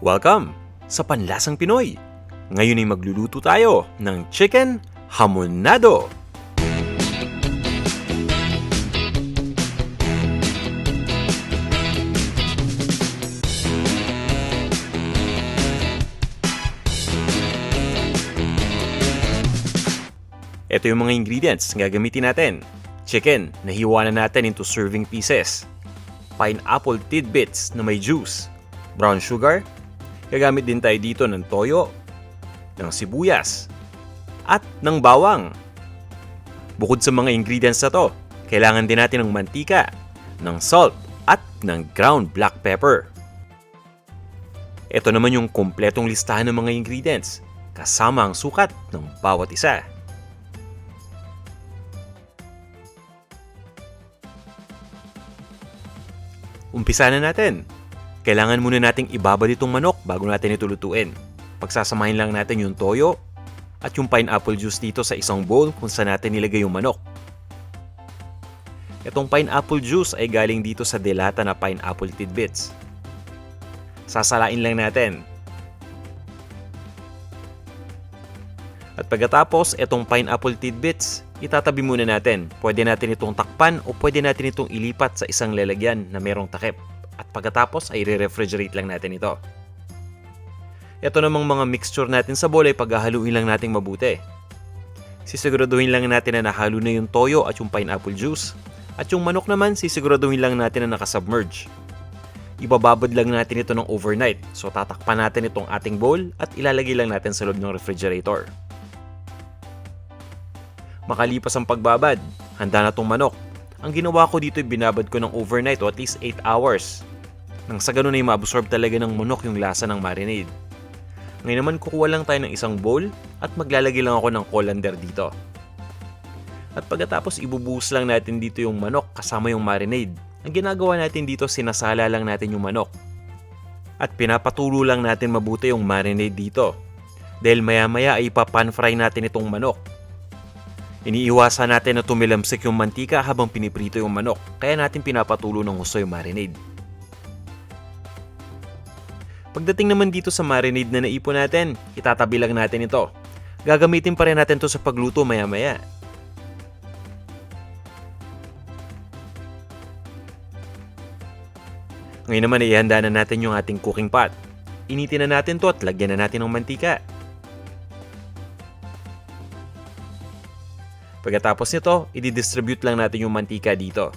Welcome sa Panlasang Pinoy! Ngayon ay magluluto tayo ng chicken hamonado. Ito yung mga ingredients na gagamitin natin. Chicken na hiwa na natin into serving pieces. Pineapple tidbits na may juice. Brown sugar. Gagamit din tayo dito ng toyo, ng sibuyas, at ng bawang. Bukod sa mga ingredients na to, kailangan din natin ng mantika, ng salt, at ng ground black pepper. Ito naman yung kumpletong listahan ng mga ingredients, kasama ang sukat ng bawat isa. Umpisa na natin. Kailangan muna nating ibabad itong manok bago natin ito lutuin. Pagsasamahin lang natin yung toyo at yung pineapple juice dito sa isang bowl kung saan natin nilagay yung manok. Itong pineapple juice ay galing dito sa delata na pineapple tidbits. Sasalain lang natin. At pagkatapos, itong pineapple tidbits, itatabi muna natin. Pwede natin itong takpan o pwede natin itong ilipat sa isang lalagyan na merong takip. At pagkatapos ay re-refrigerate lang natin ito. Ito namang mga mixture natin sa bowl ay paghahaluin lang natin mabuti. Sisiguraduhin lang natin na nahalo na yung toyo at yung pineapple juice. At yung manok naman, sisiguraduhin lang natin na nakasubmerge. Ibababad lang natin ito ng overnight. So tatakpan natin itong ating bowl at ilalagay lang natin sa loob ng refrigerator. Makalipas ang pagbabad, handa na itong manok. Ang ginawa ko dito ay binabad ko ng overnight o at least 8 hours. Nang sa ganun ay ma-absorb talaga ng manok yung lasa ng marinade. Ngayon naman kukuha lang tayo ng isang bowl at maglalagay lang ako ng colander dito. At pagkatapos ibubuhos lang natin dito yung manok kasama yung marinade. Ang ginagawa natin dito sinasala lang natin yung manok. At pinapatulo lang natin mabuti yung marinade dito. Dahil maya-maya ay ipa-pan fry natin itong manok. Iniiwasan natin na tumilamsik yung mantika habang piniprito yung manok, kaya natin pinapatulo ng husto yung marinade. Pagdating naman dito sa marinade na naipon natin, itatabi lang natin ito. Gagamitin pa rin natin ito sa pagluto maya-maya. Ngayon naman ihanda na natin yung ating cooking pot. Initin na natin to at lagyan na natin ng mantika. Pagkatapos nito, i-distribute lang natin yung mantika dito.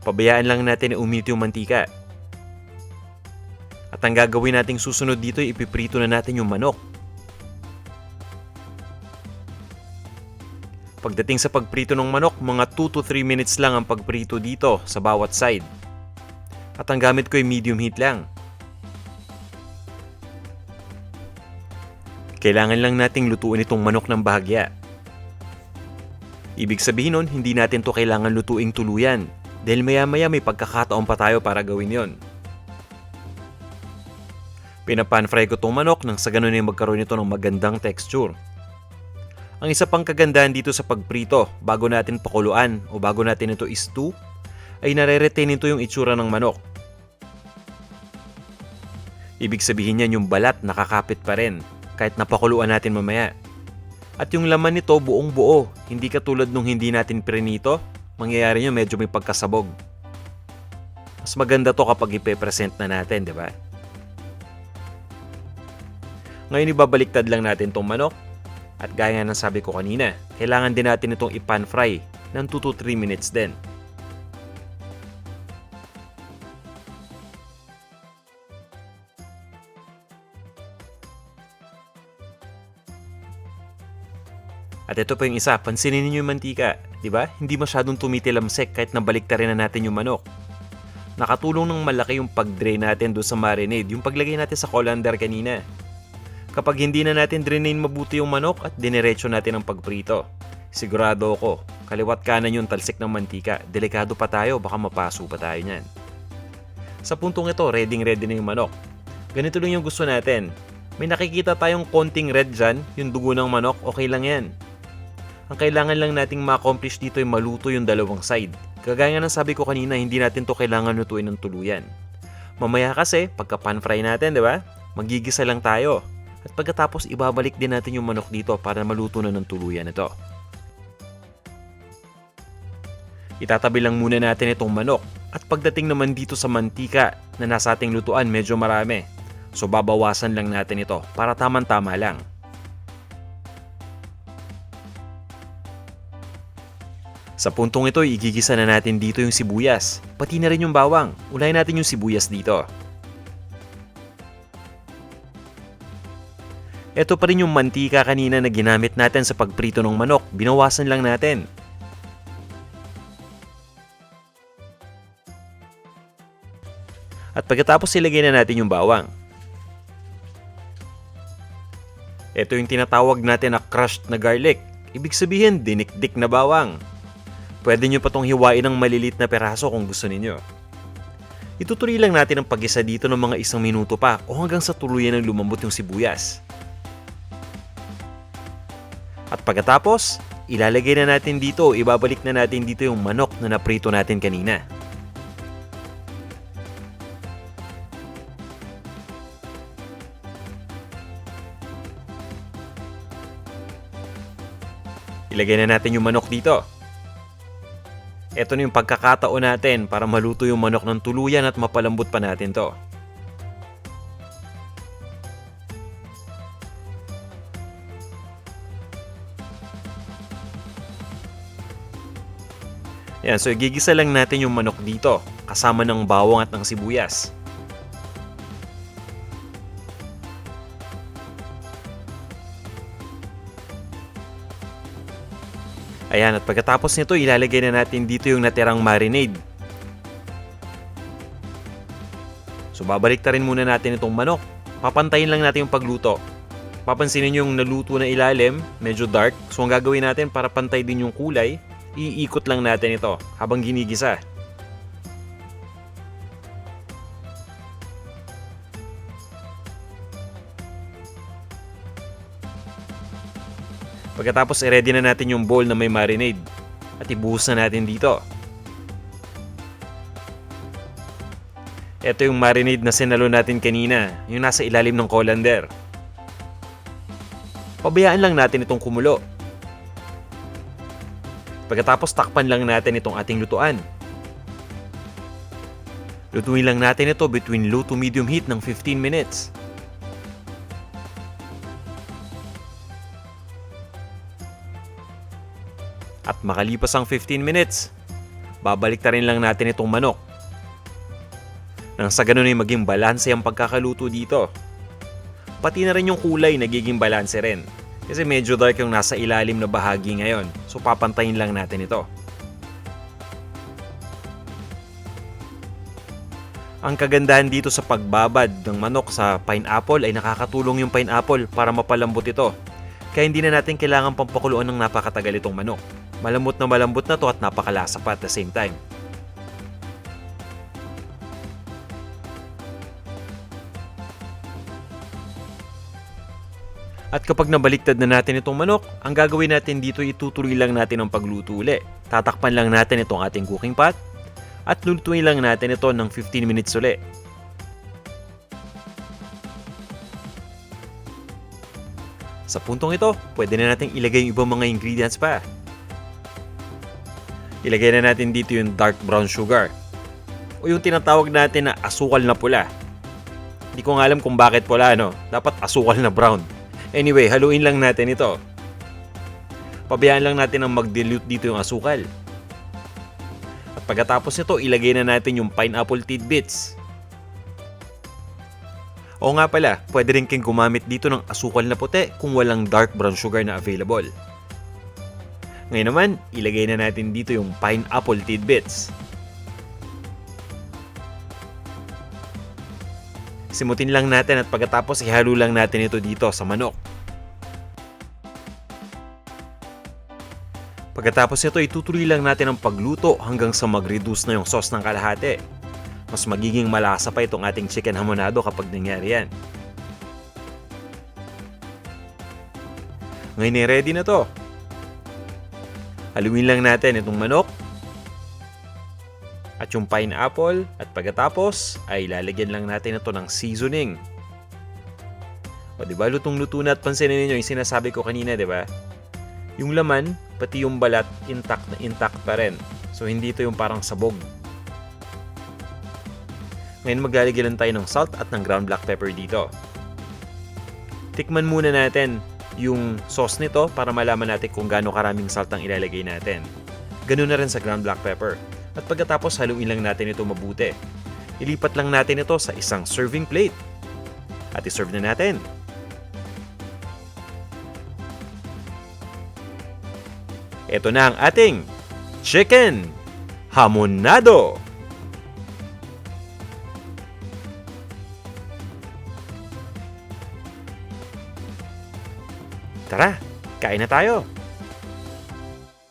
Pabayaan lang natin na uminit yung mantika. At ang gagawin nating susunod dito ay ipiprito na natin yung manok. Pagdating sa pagprito ng manok, mga 2 to 3 minutes lang ang pagprito dito sa bawat side. At ang gamit ko ay medium heat lang. Kailangan lang nating lutuin itong manok ng bahagya. Ibig sabihin nun, hindi natin to kailangan lutuing tuluyan. Dahil maya-maya may pagkakataon pa tayo para gawin yon. Pinapan-fry ko itong manok nang sa ganun ay magkaroon ito ng magandang texture. Ang isa pang kagandahan dito sa pagprito, bago natin pakuluan o bago natin ito i-stew, ay nare-retain ito yung itsura ng manok. Ibig sabihin yan yung balat nakakapit pa rin. Kahit napakuluan natin mamaya. At yung laman nito buong buo, hindi katulad nung hindi natin prinito, mangyayari nyo medyo may pagkasabog. Mas maganda to kapag ipe-present na natin, di ba? Ngayon ibabaliktad lang natin tong manok. At gaya nga ng sabi ko kanina, kailangan din natin itong i-pan fry ng 2 to 3 minutes din. At ito pa yung isa, pansinin niyo yung mantika, di ba? Hindi masyadong tumitilamsik kahit nabaliktarin na natin yung manok. Nakatulong ng malaki yung pag-drain natin doon sa marinade, yung paglagay natin sa colander kanina. Kapag hindi na natin drainin mabuti yung manok at diniretso natin ang pagprito, sigurado ako, kaliwat kanan yung talsik ng mantika, delikado pa tayo, baka mapaso pa tayo niyan. Sa puntong ito, ready na yung manok. Ganito lang yung gusto natin. May nakikita tayong konting red dyan, yung dugo ng manok, okay lang yan. Ang kailangan lang nating ma-accomplish dito ay maluto yung dalawang side. Kagaya ng sabi ko kanina, hindi natin to kailangan lutuin ng tuluyan. Mamaya kasi, pagka pan fry natin, di ba? Magigisa lang tayo. At pagkatapos, ibabalik din natin yung manok dito para maluto na ng tuluyan ito. Itatabi lang muna natin itong manok. At pagdating naman dito sa mantika na nasa ating lutuan, medyo marami. So babawasan lang natin ito para tamang-tama lang. Sa puntong ito, igigisa na natin dito yung sibuyas. Pati na rin yung bawang. Unahin natin yung sibuyas dito. Ito pa rin yung mantika kanina na ginamit natin sa pagprito ng manok. Binawasan lang natin. At pagkatapos ilagay na natin yung bawang. Ito yung tinatawag natin na crushed na garlic. Ibig sabihin, dinikdik na bawang. Pwede nyo pa itong hiwain ng malilit na peraso kung gusto ninyo. Itutuloy lang natin ang pag-isa dito ng mga 1 minuto pa o hanggang sa tuluyan ng lumambot yung sibuyas. At pagkatapos, ilalagay na natin dito o ibabalik na natin dito yung manok na naprito natin kanina. Ilagay na natin yung manok dito. Ito na yung pagkakataon natin para maluto yung manok ng tuluyan at mapalambot pa natin to. Yan, so igigisa lang natin yung manok dito kasama ng bawang at ng sibuyas. Ayan, at pagkatapos nito, ilalagay na natin dito yung natirang marinade. So, babalik rin muna natin itong manok. Papantayin lang natin yung pagluto. Papansinin nyo yung naluto na ilalim, medyo dark. So, ang gagawin natin para pantay din yung kulay, iikot lang natin ito habang ginigisa. Pagkatapos, i-ready na natin yung bowl na may marinade at ibuhos na natin dito. Ito yung marinade na sinalo natin kanina, yung nasa ilalim ng colander. Pabayaan lang natin itong kumulo. Pagkatapos, takpan lang natin itong ating lutuan. Lutuin lang natin ito between low to medium heat ng 15 minutes. At makalipas ang 15 minutes, babalik rin lang natin itong manok. Nang sa ganun ay maging balanse ang pagkakaluto dito. Pati na rin yung kulay nagiging balanse rin. Kasi medyo dark yung nasa ilalim na bahagi ngayon. So papantayin lang natin ito. Ang kagandahan dito sa pagbabad ng manok sa pineapple ay nakakatulong yung pineapple para mapalambot ito. Kaya hindi na natin kailangan pampakuluan ng napakatagal itong manok. Malambot na to at napakalasa pa at the same time. At kapag nabaliktad na natin itong manok, ang gagawin natin dito itutuloy lang natin ang pagluto uli. Tatakpan lang natin itong ating cooking pot at lulutuin lang natin ito ng 15 minutes uli. Sa puntong ito, pwede na natin ilagay yung ibang mga ingredients pa. Ilagay na natin dito yung dark brown sugar o yung tinatawag natin na asukal na pula. Hindi ko nga alam kung bakit pula, no? Dapat asukal na brown. Anyway, haluin lang natin ito. Pabayaan lang natin ang mag-dilute dito yung asukal. At pagkatapos nito, ilagay na natin yung pineapple tidbits. O nga pala, pwede rin kayong gumamit dito ng asukal na puti kung walang dark brown sugar na available. Ngayon naman, ilagay na natin dito yung pineapple tidbits. Simutin lang natin at pagkatapos ihalo lang natin ito dito sa manok. Pagkatapos nito, itutuloy lang natin ang pagluto hanggang sa mag-reduce na yung sauce ng kalahati. Mas magiging malasa pa itong ating chicken hamonado kapag nangyari yan. Ngayon ready na to. Haluin lang natin itong manok at yung pineapple at pagkatapos ay lalagyan lang natin ito ng seasoning. O diba, lutong-luto na at pansinin niyo yung sinasabi ko kanina, diba? Yung laman, pati yung balat, intact na intact pa rin. So hindi ito yung parang sabog. Ngayon maglalagay lang tayo ng salt at ng ground black pepper dito. Tikman muna natin yung sauce nito para malaman natin kung gaano karaming salt ang ilalagay natin. Ganun na rin sa ground black pepper. At pagkatapos haluin lang natin ito mabuti. Ilipat lang natin ito sa isang serving plate. At iserve na natin. Ito na ang ating chicken hamonado. Tara, kain na tayo!